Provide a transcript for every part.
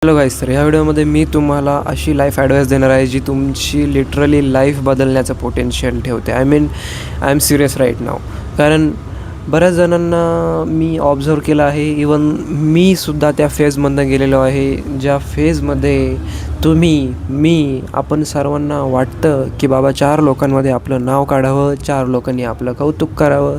Hello गाईस, तर ह्या व्हिडिओमध्ये मी तुम्हाला अशी लाईफ ॲडवाईस देणार आहे जी तुमची लिटरली लाईफ बदलण्याचं पोटेन्शियल ठेवते. आय एम सिरियस राईट नाव. कारण बऱ्याच जणांना मी ऑब्झर्व केलं आहे. इवन मीसुद्धा त्या फेजमधनं गेलेलो आहे, ज्या फेजमध्ये आपण सर्वांना वाटतं की बाबा 4 लोकांमध्ये आपलं नाव काढावं, 4 लोकांनी आपलं कौतुक करावं,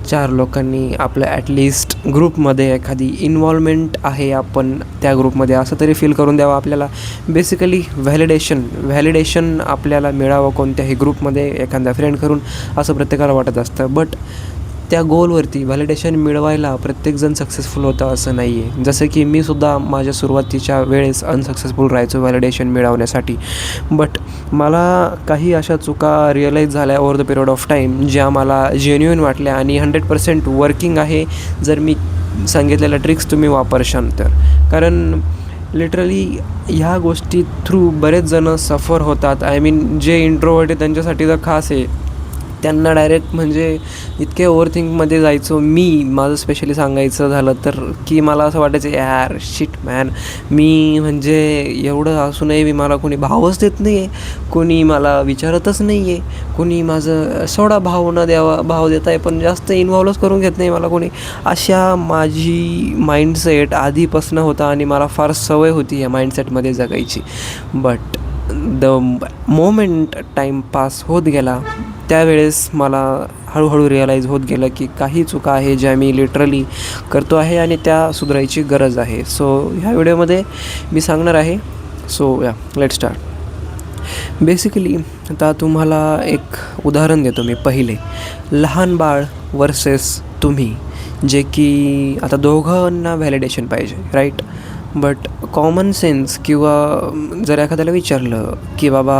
4 लोकांनी आपलं ॲटलिस्ट ग्रुपमध्ये एखादी इन्व्हॉल्वमेंट आहे आपण त्या ग्रुपमध्ये असं तरी फील करून द्यावं आपल्याला. बेसिकली व्हॅलिडेशन आपल्याला मिळावं कोणत्याही ग्रुपमध्ये एखाद्या फ्रेंड करून, असं प्रत्येकाला वाटत असतं. बट त्या गोलवरती व्हॅलिडेशन मिळवायला प्रत्येकजण सक्सेसफुल होतं असं नाही आहे. जसं की मी सुद्धा माझ्या सुरुवातीच्या वेळेस अनसक्सेसफुल राहायचो व्हॅलिडेशन मिळवण्यासाठी. बट मला काही अशा चुका रिअलाईज झाल्या over the period of time, ज्या मला जेन्युइन वाटल्या आणि 100% वर्किंग आहे जर मी सांगितलेल्या ट्रिक्स तुम्ही वापरशाल तर. कारण लिटरली ह्या गोष्टी थ्रू बरेच जणं सफर होतात. जे इंट्रोवर्ट आहे त्यांच्यासाठी तर खास आहे. त्यांना डायरेक्ट म्हणजे इतके ओव्हरथिंकमध्ये जायचो मी. माझं स्पेशली सांगायचं झालं तर की मला असं वाटायचं यार शिट मॅन, मी म्हणजे एवढं असूनही मला कोणी भावच देत नाही आहे, कोणी मला विचारतच नाही आहे, कोणी माझं सोडा भाव देत आहे पण जास्त इन्व्हॉल्वच करून घेत नाही मला कोणी. अशा माझी माइंडसेट आधीपासून होता आणि मला फार सवय होती या माइंडसेटमध्ये जगायची. But the moment time pass होत गेला त्यावेळेस मला हळूहळू रिअलाईज होत गेलं की काही चुका आहे ज्या मी लिटरली करतो आहे आणि त्या सुधारायची गरज आहे. सो ह्या व्हिडिओमध्ये मी सांगणार आहे. So let start. बेसिकली आता तुम्हाला एक उदाहरण देतो मी. पहिले लहान बाळ वर्सेस तुम्ही, जे की आता दोघांना व्हॅलिडेशन पाहिजे, राईट. बट कॉमन सेन्स किंवा जर एखाद्याला विचारलं की बाबा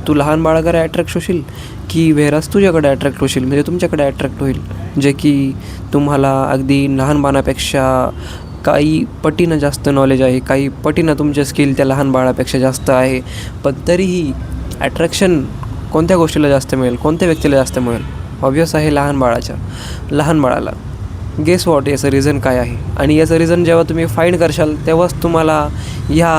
तू लहान बाळाकडे अट्रॅक्ट होशील की व्हेरास तुझ्याकडे अट्रॅक्ट होशील, म्हणजे तुमच्याकडे अट्रॅक्ट होईल, जे की तुम्हाला अगदी लहान बाळापेक्षा काही पटीनं जास्त नॉलेज आहे, काही पटीनं तुमचे स्किल त्या लहान बाळापेक्षा जास्त आहे. पण तरीही अट्रॅक्शन कोणत्या गोष्टीला जास्त मिळेल, कोणत्या व्यक्तीला जास्त मिळेल? ऑब्व्हियस आहे लहान बाळाला. गेस वॉट, याचं रिझन काय आहे? आणि याचं रिझन जेव्हा तुम्ही फाईंड करशाल तेव्हाच तुम्हाला ह्या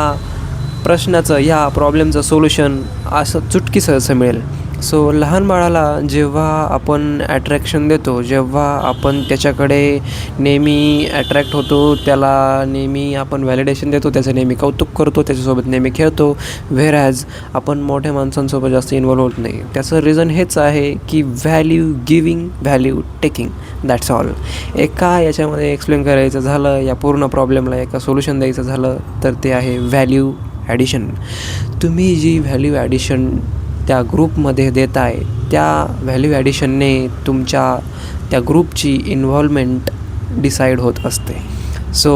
प्रश्नाचं, ह्या प्रॉब्लेमचं सोल्युशन असं चुटकीसं असं मिळेल. सो लहान बाळाला जेव्हा आपण ॲट्रॅक्शन देतो, जेव्हा आपण त्याच्याकडे नेहमी ॲट्रॅक्ट होतो, त्याला नेहमी आपण व्हॅलिडेशन देतो, त्याचं नेहमी कौतुक करतो, त्याच्यासोबत नेहमी खेळतो, व्हेरॅज आपण मोठ्या माणसांसोबत जास्त इन्व्हॉल्व होत नाही. त्याचं रिझन हेच आहे की value giving, value taking, that's all. एका याच्यामध्ये एक्सप्लेन करायचं झालं, या पूर्ण प्रॉब्लेमला एका सोल्युशन द्यायचं झालं तर ते आहे व्हॅल्यू ॲडिशन. तुम्ही जी व्हॅल्यू ॲडिशन त्या ग्रुपमध्ये देत आहे, त्या व्हॅल्यू ॲडिशनने तुमच्या त्या ग्रुपची इन्व्हॉल्वमेंट डिसाईड होत असते. सो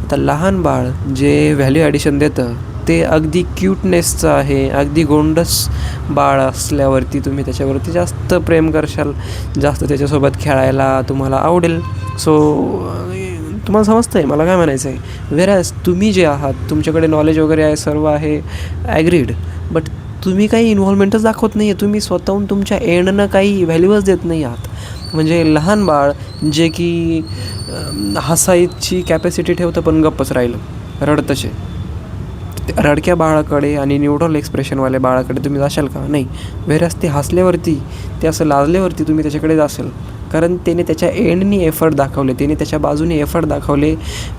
आता लहान बाळ जे व्हॅल्यू ॲडिशन देतं ते अगदी क्यूटनेसचं आहे. अगदी गोंडस बाळ असल्यावरती तुम्ही त्याच्यावरती जास्त प्रेम करशाल, जास्त त्याच्यासोबत खेळायला तुम्हाला आवडेल. सो तुम्हाला समजतं आहे मला काय म्हणायचं आहे. व्हेरॅज तुम्ही जे आहात, तुमच्याकडे नॉलेज वगैरे आहे, सर्व आहे, ॲग्रीड, बट तुम्ही काही इन्व्हॉल्वमेंटच दाखवत नाही आहे. तुम्ही स्वतःहून तुमच्या एंडनं काही व्हॅल्यूच देत नाही आहात. म्हणजे लहान बाळ जे की हसायची कॅपॅसिटी ठेवतं पण गप्पच राहिलं, रडतंच आहे. रडक्या बाळाकडे आणि न्यूट्रल एक्सप्रेशनवाल्या बाळाकडे तुम्ही जाशाल का? नाही. व्हेरॅज ते हसल्यावरती, ते असं लाजल्यावरती तुम्ही त्याच्याकडे जासाल, कारण त्याने त्याच्या एंडनी एफर्ट दाखवले, त्याने त्याच्या बाजूने एफर्ट दाखवले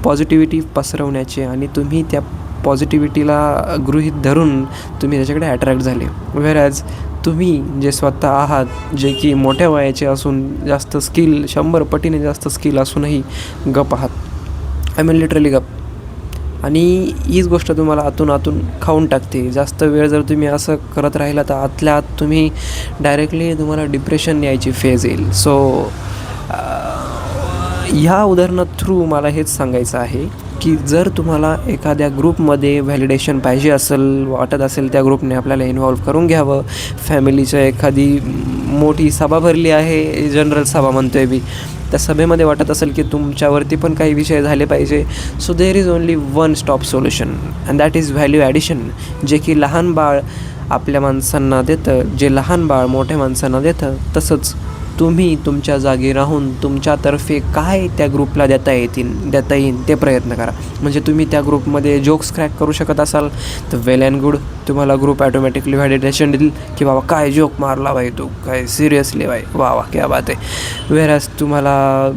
पॉझिटिव्हिटी पसरवण्याचे, आणि तुम्ही त्या पॉझिटिव्हिटीला गृहीत धरून तुम्ही त्याच्याकडे अट्रॅक्ट झाले. व्हेरॅज तुम्ही जे स्वतः आहात, जे की मोठ्या वयाचे असून जास्त स्किल, 100 पटीने जास्त स्किल असूनही गप आहात. लिटरली गप. आणि हीच गोष्ट तुम्हाला आतून खाऊन टाकते. जास्त वेळ जर तुम्ही असं करत राहिला तर आतल्या आत तुम्ही डायरेक्टली तुम्हाला डिप्रेशन यायची फेज येईल. सो ह्या उदाहरणा थ्रू मला हेच सांगायचं आहे की जर तुम्हाला एखाद्या ग्रुपमध्ये व्हॅलिडेशन पाहिजे वाटत असेल, त्या ग्रुपने आपल्याला इन्व्हॉल्व करून घ्यावं. फॅमिलीच्या एखादी मोठी सभा भरली आहे, जनरल सभा म्हणतो आहे मी, त्या सभेमध्ये वाटत असेल की तुमच्यावरती पण काही विषय झाले पाहिजे. So there is only one stop solution and that is value addition, जे की लहान बाळ आपल्या माणसांना देतं, जे लहान बाळ मोठ्या माणसांना देतं, तसंच तुम्ही तुमच्या जागी राहून तुमच्यातर्फे काय त्या ग्रुपला देता येईल ते प्रयत्न करा. म्हणजे तुम्ही त्या ग्रुपमध्ये जोक्स क्रॅक करू शकत असाल तर वेल अँड गुड. तुम्हाला ग्रुप ॲटोमॅटिकली व्हॅलिडेशन देईल की बाबा काय जोक मारला बाई तू, काय सिरियसली बाई, वा वा क्या बात आहे. वेरॅज तुम्हाला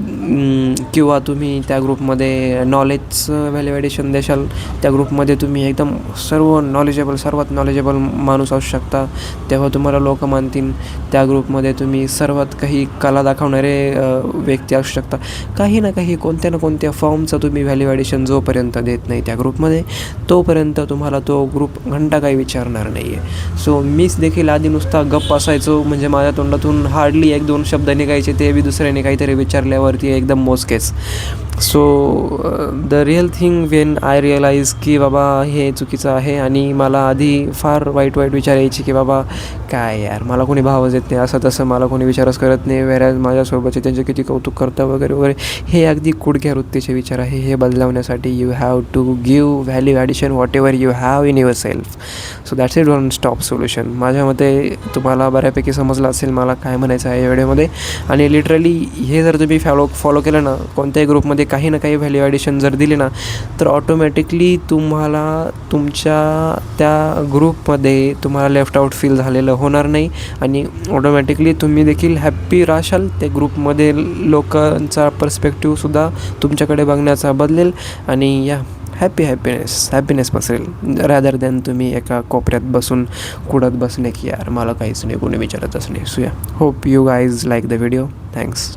किंवा तुम्ही त्या ग्रुपमध्ये नॉलेजचं व्हॅलिडेशन देशाल. त्या ग्रुपमध्ये तुम्ही एकदम सर्वात नॉलेजेबल माणूस असू शकता, तेव्हा तुम्हाला लोक मानतील. त्या ग्रुपमध्ये तुम्ही सर्वात काही कला दाखवणारे व्यक्ती असू शकता. काही ना काही कोणत्या ना कोणत्या फॉर्मचं तुम्ही व्हॅलिडेशन जोपर्यंत देत नाही त्या ग्रुपमध्ये, तोपर्यंत तुम्हाला तो ग्रुप घंटा काही विचारणार नाही आहे. सो मीच देखील आधी नुसता गप्प असायचो, म्हणजे माझ्या तोंडातून हार्डली 1-2 शब्द निघायचे, ते बी दुसऱ्याने काहीतरी विचारल्यावरती एकदम मोजकेच. So the real thing when I realise की बाबा हे चुकीचं आहे, आणि मला आधी फार वाईट विचार यायची की बाबा काय यार, मला कोणी भावच येत नाही, असं तसं मला कोणी विचारच करत नाही, वेळेस माझ्यासोबतचे त्यांचे किती कौतुक करतं वगैरे वगैरे. हे अगदी कुडक्या वृत्तीचे विचार आहे. हे बदलवण्यासाठी you have to give value addition whatever you have in yourself. So that's it, one stop solution. माझ्या मते तुम्हाला बऱ्यापैकी समजलं असेल मला काय म्हणायचं आहे या व्हिडिओमध्ये. आणि लिटरली हे जर तुम्ही फॉलो केलं ना, कोणत्याही ग्रुपमध्ये काही ना काही व्हॅल्यू ॲडिशन जर दिली ना, तर ऑटोमॅटिकली तुम्हाला तुमच्या त्या ग्रुपमध्ये तुम्हाला लेफ्ट आऊट फील झालेलं होणार नाही, आणि ऑटोमॅटिकली तुम्ही देखील हॅप्पी राहाल. त्या ग्रुपमध्ये लोकांचा पर्स्पेक्टिव्हसुद्धा तुमच्याकडे बघण्याचा बदलेल, आणि या हॅपीनेस पसरेल, रॅदर दॅन तुम्ही एका कोपऱ्यात बसून कुडत बसणे की यार मला काहीच नाही, कोणी विचारतच नाही. सो या, hope you guys like the video. Thanks.